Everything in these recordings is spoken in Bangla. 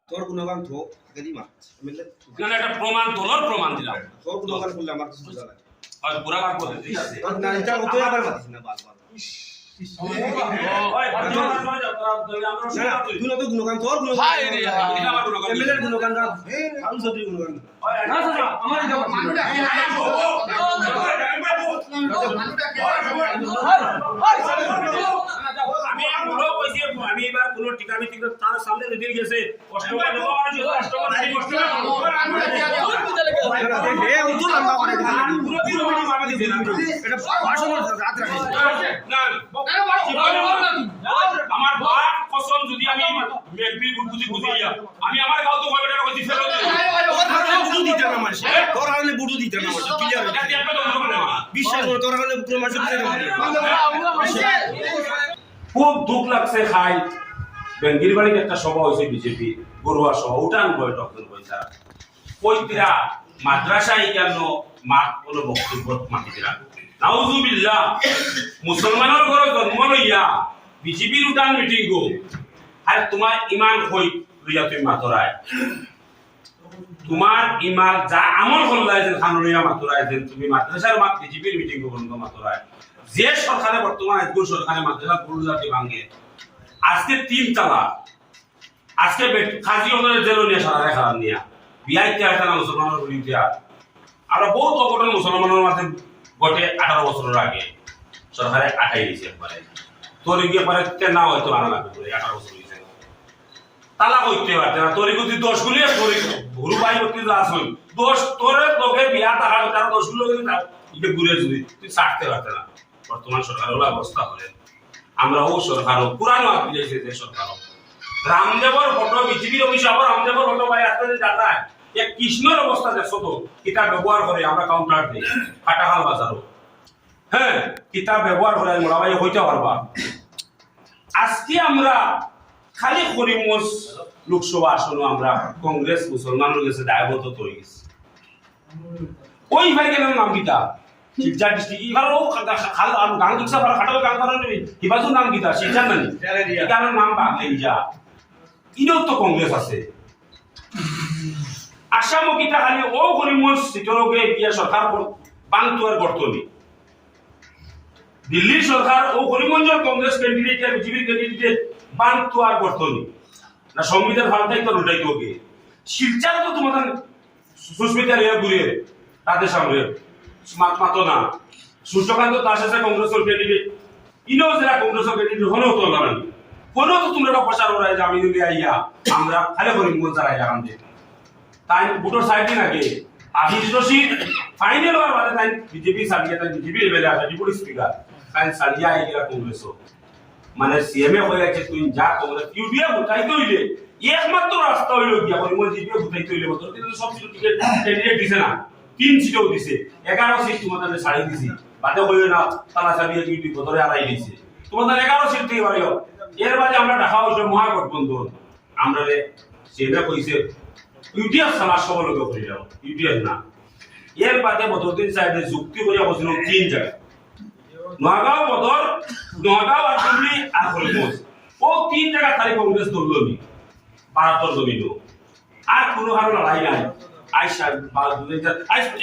তোর গুণগান তো গেলি মার মিললে না না এটা প্রমাণ তোর প্রমাণ দিলাম তোর গুণগান করলে আমার কিছু বুঝা লাগে হয় পুরা বার করে ঠিক আছে তোর না এটা কতই আবার মাতিস না বারবার ওই বাজে না সময় যাও তোরা আমরা না না তুই তো গুণগান তোর গুণগান হাই রে এটা আমার গুণগান এমএলএর গুণগান না আমি সত্যি গুণগান না স্যার আমার এটা মানুটা আমি বড় কইছি আমি এবার কোন টিকামি ঠিক তার সামনে রেডি গেছে কষ্ট করে দেব মানে কষ্ট করে নাই কষ্ট হে উজু লম্বা করে দিবি পুরো দিন আমি মামা দিছি না এটা ভাষণের রাত রাখে না আমার বাপ কসম যদি আমি মেলবি বুঝি বুঝিয়া আমি আমার গাও তো কয়টা কইছি ফেরত বুড়ো দিতে না মারছে তোর হালে বুড়ো দিতে না মারছে ক্লিয়ার এটা দিয়ে একটা তো না বিশ্বাস করে তোর হালে বুড়ো মারছে দিতে না খুব দুঃখ লাগছে খাই বেঙ্গির বাড়িতে একটা সভা হয়েছে বিজেপি গরুয়া সভা উঠান বৈঠক পয়সা কইতিরা মাদ্রাসায় কেন মাঠ কোনো বক্তব্য মাতিরা নাউজুবিল্লাহ মুসলমানের ঘরে জন্ম লইয়া বিজেপির উঠান মিটিং গো আর তোমার ইমান কই লইয়া তুমি মাতরায় তোমার ইমান যা আমল করলাই যে খানুনিয়া মাতরায় যে তুমি মাদ্রাসার মাঠ বিজেপির মিটিং গো বন্ধ মাতরায় যে সরকারে বর্তমান আজকে সরকারে মাদ্রাসা পুরুজাতি ভাঙে আজকে 3 তালা আজকে খাজি ওদের জেল নিয়ে সারা রেখা নিয়া বিআইতে একটা মুসলমানের বিরুদ্ধে আর বহুত অঘটন মুসলমানের মাঝে ঘটে 18 বছরের আগে সরকারে আটাই দিয়েছে একবারে তোর গিয়ে পরে না হয়তো আনা লাগবে 18 বছর হয়েছে তালা কইতে পারতে না তোর যদি 10 গুলি তোর ভুরু ভাই করতে আসল 10 তোর তোকে বিয়া টাকা তার 10 গুলো যদি এটা ঘুরে যদি তুই ছাড়তে পারতে না বর্তমান সরকার হলো অবস্থা হলে আমরা ও সরকার পুরানো দিয়েছে যে সরকার রামদেবর ফটো বিজেপির অফিসে আবার রামদেবর ফটো ভাই আসতে যায় এক কৃষ্ণর অবস্থা দেখছো তো কিতাব ব্যবহার করে আমরা কাউন্টার দিই কাটাখাল বাজারও হ্যাঁ কিতাব ব্যবহার করে মোড়া ভাই হইতে পারবা আজকে আমরা খালি করিমগঞ্জ লোকসভা আসনে আমরা কংগ্রেস মুসলমানের কাছে দায়বদ্ধ হয়ে গেছি ওই ভাই কেন নাম কিতা শিলচর ডিস্ট্রিক্ট ইবার ও খাল গান দুকসা ভালো খাটাল গান করার নেই হিবাজুর নাম কিতা শিলচর নানি এখানে নাম বাগলেই যা ইনো তো কংগ্রেস আছে আসামও কিতা খালি ও করিমগঞ্জ সিটরকে গিয়া সরকার বাংতুয়ার বর্তনি দিল্লির সরকার ও করিমগঞ্জের কংগ্রেস ক্যান্ডিডেট আর বিজেপির ক্যান্ডিডেট বাংতুয়ার বর্তনি না সংবিধান ফালতাই তো লুটাই তো ওকে শিলচর তো তোমাদের সুস্মিতা রেয়া ঘুরে তাদের সামনে মাতো না সূর্যকান্ত দাস আছে কংগ্রেসের ক্যান্ডিডেট ইনো যারা কংগ্রেসের ক্যান্ডিডেট হলো তো না কোনো তো তোমরা প্রচার করায় যে আমি দিলে আইয়া আমরা খালি করিমগঞ্জ যারা আইয়া কাম দিই তাই ভোটার সাইড দিন আগে আশিস রশিদ ফাইনাল হওয়ার বাদে তাই বিজেপি সারিয়া তাই বিজেপি এমএলএ আছে ডিপুটি স্পিকার তাই সারিয়া আই গেলা কংগ্রেস মানে সিএমএ হয়ে গেছে তুই যা কংগ্রেস ইউডিএফ উঠাইতে হইলে একমাত্র রাস্তা হইল গিয়া করিমগঞ্জ জিপিএফ উঠাইতে হইলে মতো কিন্তু সব সিট টিকেট ক্যান্ডিডেট দিছে না 3 সিটও দিছে 11 সিট তোমাদের ছাড়ি দিছি বাদে হইল না তালা চাবিয়ে ডিউটি বদরে আড়াই দিছে তোমাদের 11 সিট থেকে বাড়িও এর বাদে আমরা দেখা হইছে মহাগঠবন্ধন আমরা সেটা কইছে ইউডিএফ সালা সবলকে করে যাও ইউডিএফ না এর বাদে বদরদিন সাহেব যুক্তি করে বসলো 3 জায়গা নোয়াগাঁও বদর নোয়াগাঁও আর কুমড়ি আর করিমগঞ্জ ও 3 জায়গা খালি কংগ্রেস ধরলো নি ভারতের জমিন আর কোনো কারো লড়াই নাই আইসা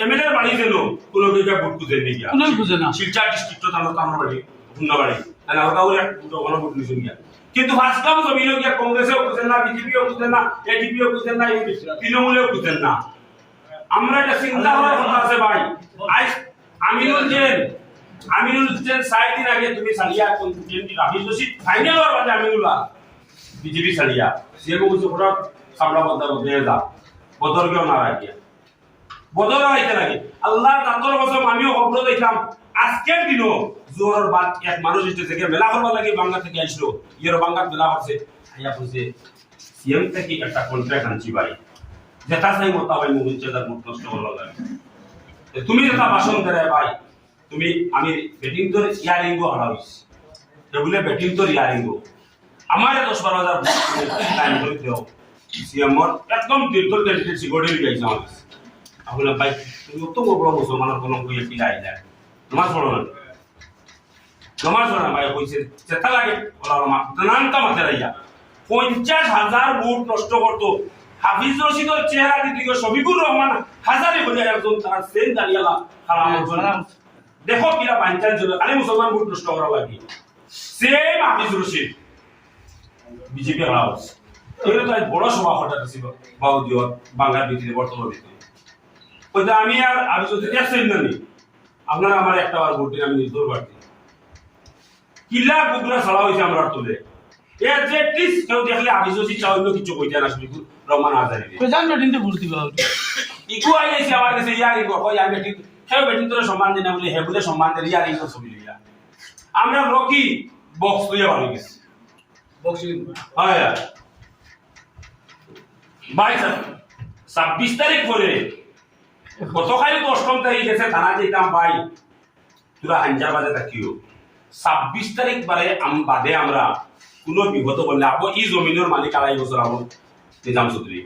এমএলএ বাড়ি গেল কোনো জায়গা ভোট খুঁজে নিয়ে গিয়া কোনো বুঝে না শিলচর ডিস্ট্রিক্ট তার বাড়ি হুন্নাবাড়ি তাহলে ওটাও এক দুটো ভালো ভোট নিয়ে গিয়া কিন্তু ফার্স্টটাও জমিন গিয়া কংগ্রেসেও খুঁজেন না বিজেপিও খুঁজেন না এডিপিও খুঁজেন না তৃণমূলেও খুঁজেন না আমরা এটা চিন্তা করার কথা আছে ভাই আজ আমিনুল জেন 6 দিন আগে তুমি সালিয়া কোন টিএমটি রাবিশ রশিদ ফাইনাল হওয়ার বাদে আমিনুল্লাহ বিজেপি সালিয়া সে বলছে ওটা সামলা বদর দিয়ে যা বদর কেউ না রাখিয়া বদর আইতে লাগে আল্লাহ তাতর কসম আমিও খবর দিলাম আজকের দিনও জোরের বাদ এক মানুষ এসে থেকে মেলা করবার লাগে বাংলা থেকে আসলো ইয়ের বাংলা মেলা করছে আইয়া বলছে সিএম থেকে একটা কন্ট্রাক্ট আনছি ভাই যেটা চাই মতো ভাই মুভির চেদার মুখ নষ্ট করবার লাগে তুমি যেটা ভাষণ দেয় ভাই তুমি আমি ব্যাটিং তোর ইয়ারিং গো হারাইস বলে ব্যাটিং তোর ইয়ারিং গো আমার 10-12,000 টাইম করে দিও সিএম একদম তীর্থ ক্যান্ডিডেট সিগড়ে গেছে আমার আপনি ভাই তুমি তো বড় মুসলমানের কোন কই একটি লাই যায় নমাজ পড়ো না ভাই কইছে চেতা লাগে ওলা মা জানান্তা মাতে রাইয়া 50,000 ভোট নষ্ট করতো। হাফিজ রশিদের চেহারা দিকে শফিকুর রহমান হাজারে বলে একজন তারা সেন দাঁড়িয়ালা দেখো কিরা পাঞ্চাল ছিল খালি মুসলমান ভোট নষ্ট করা লাগে সেম হাফিজ রশিদ বিজেপি হাউস এগুলো তো বড় সভা হঠাৎ ছিল বাউদিয়ত বাংলার ভিত্তিতে বর্তমান ভিত্তিতে ওইটা আমি আর আমি যদি দেখছেন না আপনারা আমার একটা বার ভোট দিন আমি নির্দল প্রার্থী কিলা বুকরা ছাড়া হয়েছে আমরা তুলে এর যে টিস কেউ দেখলে হাফিজ রশিদ চাইলো কিছু কইতে না শফিকুর রহমান হাজারে প্রধান মিটিংতে ভোট দিবা ইকু আইছে আমার কাছে ইয়ার ইকু কই আমি ঠিক কেউ বেটিং তোরে সম্মান দেনা বলে হে বলে সম্মান দেয় ইয়ার ইকু ছবি লিয়া আমরা রকি বক্স লইয়া ভালো গেছি বক্সিং হ্যাঁ 26 তারিখ পরে গতকাল তো 8 তারিখ গেছে থানা যেতাম ভাই তোরা হাঞ্জার বাজে থাকিও 26 তারিখ বাদে আমরা কোন বিগত বললে আপো এই জমিনের মালিক আড়াই বছর আমল নিজাম চৌধুরী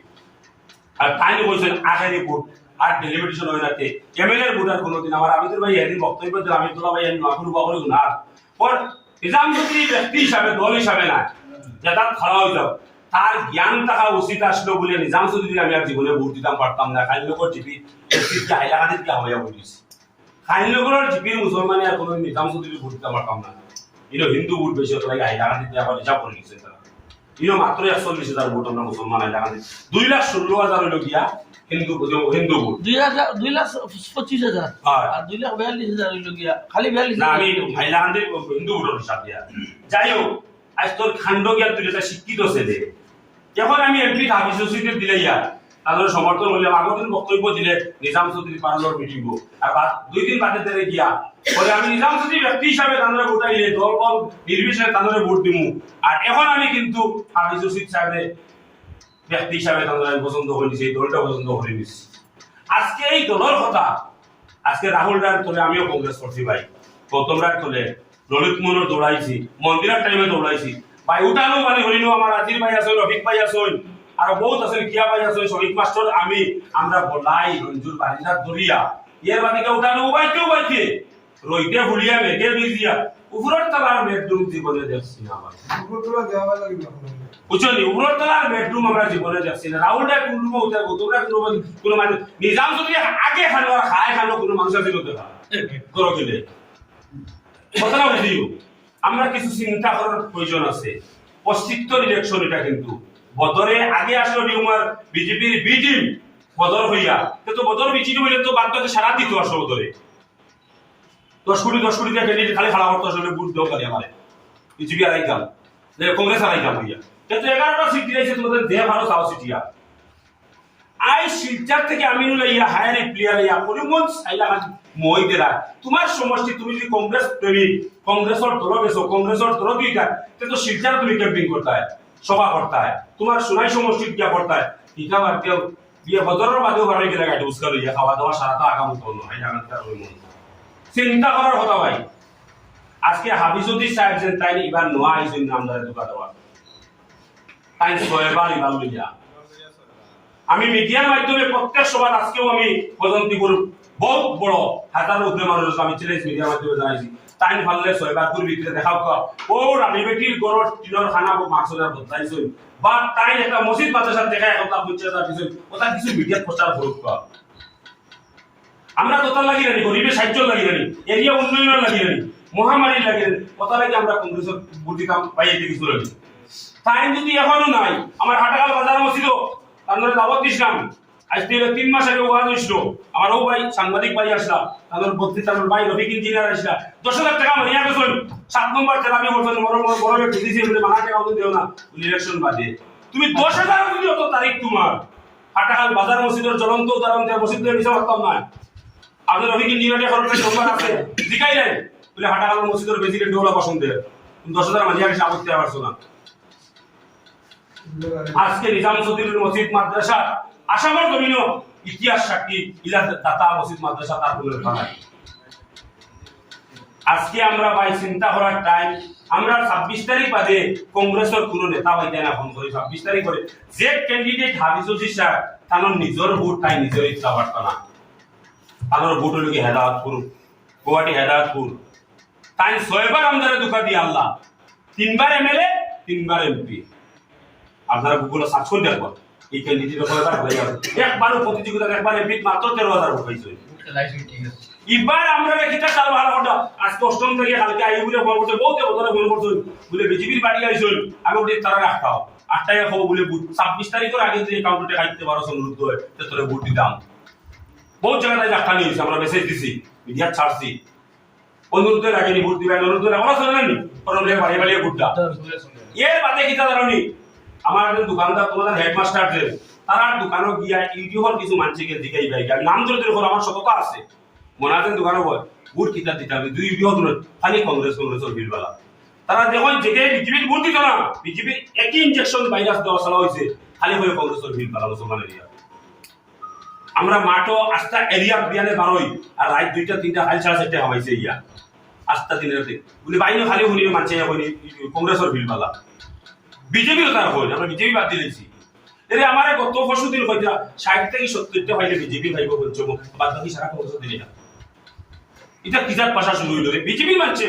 আর তাই বলছেন আখেরি ভোট আর ডেলিমিটেশন হয়ে রাখতে এমএলএর ভোট আর কোনোদিন আমার আমিদুর ভাই এদিন বক্তব্য দিলাম আমি তোলা ভাই আমি নকুল বাবুর গুনার পর নিজাম চৌধুরী ব্যক্তি হিসাবে দল হিসাবে না যেটা খাওয়া হইত তার জ্ঞান থাকা উচিত আসলো বলে নিজাম চৌধুরী আমি আর জীবনে ভোট দিতাম পারতাম না খাইনগর জিপি হাইলাকান্দির কি হইয়া বলিস খাইনগরের জিপির মুসলমানে আর কোনো নিজাম চৌধুরী ভোট দিতে পারতাম না ইনো হিন্দু ভোট বেশি হতো লাগে হাইলাকান্দিতে আবার হিসাব করে লিখছে তারা ইনো মাত্র 41,000 ভোট আমরা মুসলমান হাইলাকান্দি 2,16,000 হইল গিয়া হিন্দু ভোট 2,25,000 আর 2,42,000 হইল গিয়া খালি 42 না আমি হাইলাকান্দির হিন্দু ভোটের হিসাব দিয়া যাই হোক আজ তোর খান্ড গিয়া তুই একটা শিক্ষিত ছেলে এখন আমি এমপি হাফিজ রশিদের দিলে ইয়া তাদের সমর্থন হলে আগদিন বক্তব্য দিলে নিজাম চৌধুরী পারলোর মিটিং আর 2 দিন বাদে তেরে গিয়া পরে আমি নিজাম চৌধুরী ব্যক্তি হিসাবে তাদের ভোটাইলে দল বল নির্বিশেষে তাদের ভোট দিমু আর এখন আমি কিন্তু হাফিজ রশিদ সাহেবের ব্যক্তি হিসাবে তাদের আমি পছন্দ করে নিছি দলটা পছন্দ করে নিছি আজকে এই দলের কথা আজকে রাহুল রায়ের তোলে আমিও কংগ্রেস করছি ভাই গৌতম রায়ের তোলে ললিত মোহনের দৌড়াইছি মন্দিরের টাইমে দৌড়াইছি ভাই উঠানো মানে হইনো আমার আজির ভাই আছে রফিক ভাই আছে আর বহুত আছে কিয়া ভাই আছে শরীফ মাস্টার আমি আমরা বলাই রঞ্জুর বারিন্দার দরিয়া এর বাদে কেউ উঠানো উবাইতে রইতে ভুলিয়া মেঘের বিজিয়া উপরের তলার বেডরুম জীবনে দেখছি না আমার বুঝলি উপরের তলার বেডরুম আমরা জীবনে দেখছি না রাহুল রায় কোন রুমে উঠে তোমরা কোন মানুষ নিজাম যদি আগে খানো আর খায় খানো কোনো মানুষ আছে করতে করো গেলে কথা না বুঝিও আমরা কিছু চিন্তা করার প্রয়োজন আছে অস্তিত্ব ইলেকশন এটা কিন্তু বদরে আগে আসলো নিউমার বিজেপির বিটিম বদর হইয়া তো বদর বিজেপি হইলে তো বাদ বাকি সারা দিত আসলো বদরে 10 কোটি ক্যান্ডিডেট খালি খাড়া করতে আসলে বুট দাও খালি আমারে বিজেপি আড়াইকাম কংগ্রেস আড়াইকাম হইয়া কিন্তু 11টা সিট দিয়েছে তোমাদের দেহ ভালো সাউ সিটিয়া আই শিলচার থেকে আমিনুল ইয়া হায়ার প্লেয়ার ইয়া করিমগঞ্জ সাইলা মহিদেরা তোমার সমষ্টি তুমি যদি কংগ্রেস প্রেমিক কংগ্রেসের দল বেসো কংগ্রেসের দল দুইটা তো শিলচার তুমি ক্যাম্পিং করতে হয় সভা করতে হয় তোমার সোনাই সমষ্টি क्या করতে হয় ইটা আর কেউ বিয়ে বদরের বাদেও বাড়ি গেলে গাড়ি উস্কার হইয়া খাওয়া দাওয়া সারাটা আগাম করলো হয় জায়গাটা ওই মন চিন্তা করার কথা ভাই আজকে হাফিজুদ্দিন সাহেব যেন তাই এবার নোয়া আইছেন নামদারে দোকা দেওয়া তাই ছয়বার ইবার লইয়া আমি মিডিয়ার মাধ্যমে প্রত্যেক সভা আজকেও আমি বদন্তিপুর বহুত বড় হাজার উপরে মানুষ আমি চ্যালেঞ্জ মিডিয়ার মাধ্যমে জানাইছি তাই ভাললে ছয়বার ভিতরে দেখাও ও রানী বেটির গড় টিনর খানা মাছর বদলাইছে বা তাই একটা মসজিদ মাদ্রাসা দেখা একটা 50,000 দিছেন ওটা কিছু মিডিয়া প্রচার করুক আমরা তোতার লাগি রানি গরিবের সাহায্য লাগি রানি এরিয়া উন্নয়নের লাগি রানি মহামারী লাগি রানি ওটা লাগি আমরা কংগ্রেসের বুদ্ধি কাম পাইতে কিছু লাগি তাই যদি এখনো নাই আমার হাটাকাল বাজার মসজিদ তাদের দাওয়াত দিছিলাম আজ থেকে 3 মাস আগে ওয়াজ হইছিল আমার ও ভাই সাংবাদিক ভাই আসলা তাদের বত্রিশ ভাই রফিক ইঞ্জিনিয়ার আসলা 10,000 টাকা মারিয়া গেছেন 7 নম্বর তেলামি বলছেন বড় দিছি বলে মানা টাকা দিও না ইলেকশন বাদে তুমি 10,000 যদি অত তারিখ তোমার হাটাকাল বাজার মসজিদের জ্বলন্ত উদাহরণ দেয়া মসজিদের বিষয় করতাম না আমাদের রফিক ইঞ্জিনিয়ারের খরচের নম্বর আছে জিকাই নাই বলে হাটাকাল মসজিদের প্রেসিডেন্ট ডোলা পছন্দের 10,000 মারিয়া গেছে আপত্তি পারছো না আজকে নিজাম চৌধুরীর মসজিদ মাদ্রাসা আসামের জমিনও ইতিহাস সাক্ষী ইলা দাতা মসজিদ মাদ্রাসা তার কোনো নাই আজকে আমরা ভাই চিন্তা করার টাইম আমরা 26 তারিখ বাদে কংগ্রেসের কোন নেতা হইতে না ফোন করি 26 তারিখ করে যে ক্যান্ডিডেট হাফিজুদ্দিন সাহেব তার নিজের ভোট তাই নিজের ইচ্ছা পারত না তার ভোট হলো কি হেদায়েতপুর গুয়াহাটি হেদায়েতপুর তাই 6বার আমাদের দুঃখা দিয়ে আল্লাহ 3বার এমএলএ 3বার এমপি আপনারা গুগলে সার্চ করে দেখবেন এই ক্যান্ডিডেট একবারও প্রতিযোগিতা একবার এমপি মাত্র 13,000 ভোট পাইছে। এবার আমরা কিটা চাল ভালো কথা আজকে অষ্টম থেকে কালকে আই বলে ফোন করছে বহুত বছরে ফোন করছে বলে বিজেপির বাড়ি আইছিল আমি বলি তারা রাখতাও 8টায় হবো বলে 26 তারিখের আগে যদি অ্যাকাউন্টে খাইতে পারো অনুরোধ হয় তো তোরে ভোট দিতাম। বহুত জায়গায় দেখা নিয়েছে আমরা মেসেজ দিছি মিডিয়া ছাড়ছি অনুরোধের আগে নি ভোট দিবেন অনুরোধের আমরা শুনে নেনি প্রবলেম বাড়ি বাড়ি ভোটটা এর বাদে কিটা জানি আমার একজন দোকানদার তোমাদের হেডমাস্টার যে তারা দোকানে গিয়া ইউটিউবার কিছু মানুষকে দিকেই ভাই নাম ধরে ধরে আমার সততা আছে মনাতেন দোকানে বল ভোট কিতা দিতে হবে দুই ইউটিউব খালি কংগ্রেসের বিলবালা তারা যখন যেতে বিজেপির ভোট দিত না বিজেপির একই ইনজেকশন ভাইরাস দেওয়া চালা হয়েছে খালি হয়ে কংগ্রেসের বিলবালা মুসলমানের এরিয়া আমরা মাঠও আস্থা এরিয়া বিয়ানে বারোই আর রাত 2টা 3টা হাল 4:30 হওয়াইছে ইয়া আস্থা দিনের বলে বাইরে খালি হলি মানছে কংগ্রেসের বিলবালা বিজেপিও তার হল আমরা বিজেপি বাদ দিয়েছি এরে আমার গত পরশু দিন কইতা 60 থেকে 70টা হইলে বিজেপি ভাইব বলছো বাদ বাকি সারা কংগ্রেস দিলি না এটা কিজাত ভাষা শুরু হইল রে বিজেপি মানছে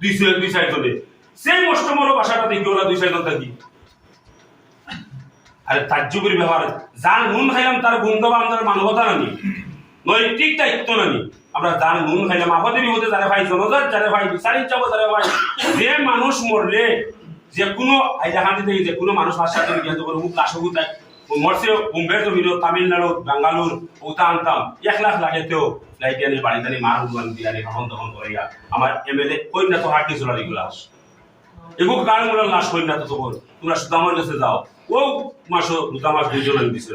দুই সাইড ধরে সেই অষ্টমর ভাষাটা দেখি ওরা দুই সাইড থাকি আরে তাজ্জুবের ব্যাপার যার নুন খাইলাম তার গুণ দেওয়া আমাদের মানবতা নানি নৈতিক দায়িত্ব নানি আমরা যার নুন খাইলাম আপদে বিপদে যারা ভাই জনজাত যারা ভাই বিচারিক চাবো যারা ভাই যে মানুষ মরলে যে কোনো হাইলাকান্দি থেকে যে কোনো মানুষ ভাষা থেকে জ্ঞাত করে মুখ লাশগু তাই মরছে বোম্বে তো বিরো তামিলনাড়ু বাঙ্গালোর ওটা আনতাম 1 লাখ লাগেতেও ফ্লাইট আনি বাড়িতে আনি মার উদ্যান দিয়ে আনি তখন তখন করিয়া আমার এমএলএ কই না তো হাঁটি চলা এগুলো লাশ এগুলো কারণগুলো লাশ কই না তো তখন তোমরা সুদামার কাছে যাও ও মাসও দুটা মাস 2 জন দিছিল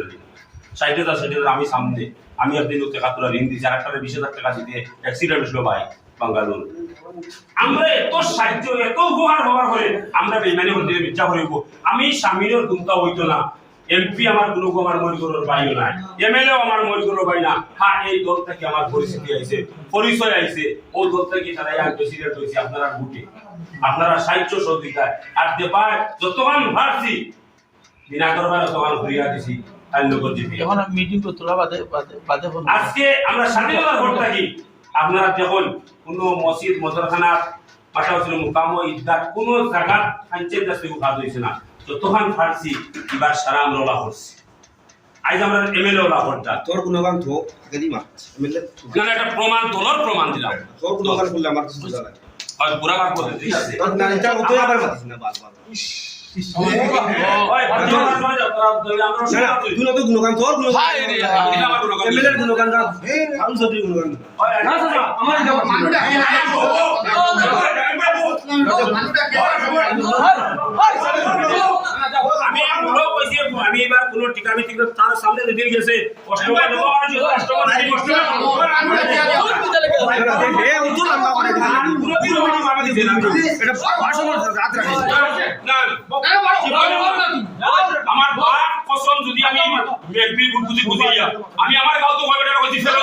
60,000 আমি সামনে আমি একদিন ওকে কাতুরা ঋণ দিয়েছি আর একটা 20,000 টাকা দিতে অ্যাক্সিডেন্ট হয়েছিল ভাই বাঙ্গালোর আমরা এত সাহায্য এত উপকার হওয়ার পরে আমরা বেইমানি হতে মিথ্যা করিব আমি স্বামীর গুণতা হইতো না এমপি আমার কোনো আমার মরিগরের ভাইও নাই এমএলএ আমার মরিগরের ভাই না হ্যাঁ এই দল থেকে আমার পরিস্থিতি আইছে পরিচয় আইছে ও দল থেকে তারা এক প্রেসিডেন্ট হইছে আপনারা ভোটে আপনারা সাহায্য সহযোগিতায় আর দেবায় যতক্ষণ ভাবছি বিনা করবার তখন ঘুরিয়া দিছি তাই লোক জিপি এখন মিটিং তোলা বাদে বাদে আজকে আমরা স্বাধীনতার ভোট থাকি আপনারা দেখুন কোনো মসজিদ মদরখানা পাশাপাশি মুকাম ঈদগাহ কোনো জায়গা পঞ্চায়েত কাছে উঠাত হয়েছে না যতক্ষণ ফার্সি এবার সারা আমরা ওলা করছি আজ আমরা এমএলএ ওলা করতা তোর গুণগান তো আগে মা এমএলএ না একটা প্রমাণ তোলার প্রমাণ দিলাম তোর গুণগান করলে আমার কিছু বুঝা লাগে হয় পুরা বার করে ঠিক আছে তোর না এটা কতই আবার মাতিস না বারবার ওই আমরা তুই তো গুণগান তোর গুণগান হাই রে এটা আমার গুণগান এমএলএ গুণগান না আমি সত্যি গুণগান না স্যার আমার এটা আমি বলো কইছি আমি এবার কোন টিকা মিটিং তার সামনে দিন গেছে কষ্ট করে দেব আর যে কষ্ট করে কষ্ট এ উতুল লম্বা করে পুরো দিন মামা দিছে না এটা ভাষণ রাত রাখে না আমার বাপ কসম যদি আমি এমপি বুঝি বুঝিয়া আমি আমার গাও তো কয়টা কইছি ফেলো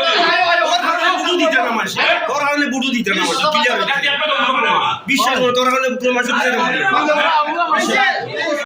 বুড়ো দিতে না মাসে তোর হালে বুড়ো দিতে না মাসে ক্লিয়ার এটা একটা তো মনে না বিশ্বাস করে তোর হালে পুরো মাসে দিতে না